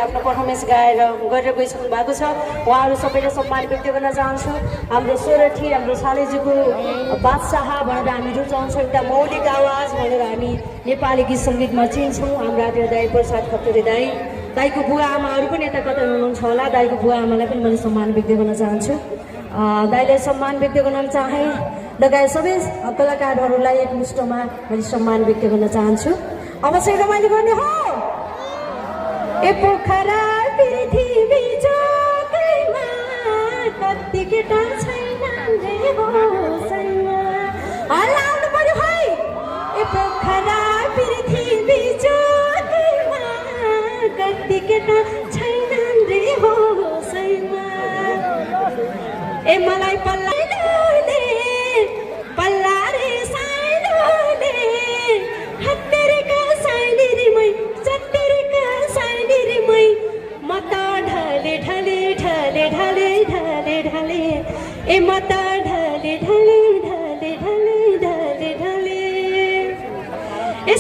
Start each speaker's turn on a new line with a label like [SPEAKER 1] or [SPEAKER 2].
[SPEAKER 1] आफ्नो पर्फर्मेन्स गाएर गरेर गइसक्नु भएको छ। उहाँहरू सबैले सम्मान व्यक्त गर्न चाहन्छु। हाम्रो सोरठी हाम्रो सालेजीको बादशाह भनेर हामी रुचाउँछौँ, एउटा मौलिक आवाज भनेर हामी नेपाली गीत सङ्गीतमा चिन्छौँ। हाम्रो आदरणीय दाइ प्रसाद खत्री दाइ, दाइको बुवा आमाहरू पनि यता कता हुनुहुन्छ होला। दाइको बुवा आमालाई पनि मैले सम्मान व्यक्त गर्न चाहन्छु। दाइलाई सम्मान व्यक्त गर्न चाहे लगायत सबै कलाकारहरूलाई एकमुष्टमा मैले सम्मान व्यक्त गर्न चाहन्छु। अवश्य रमाइलो गर्ने हो। ए पोखरा पृथ्वी चोकैमा कति केटा छैनन् रे होसैमा, हल्ला आउनु पर्यो है। ए पोखरा पृथ्वी चोकैमा कति केटा छैनन् रे होसैमा, ए मलाई पल्लाले पल्ला रे साइलोले हत्तेरेका साइली रे मै चत्तेरेका साइली रे मै, म त ढले ढले ढले ढले ढले ढले, ए म त ढले ढले ढले ढले ढले ढले, ए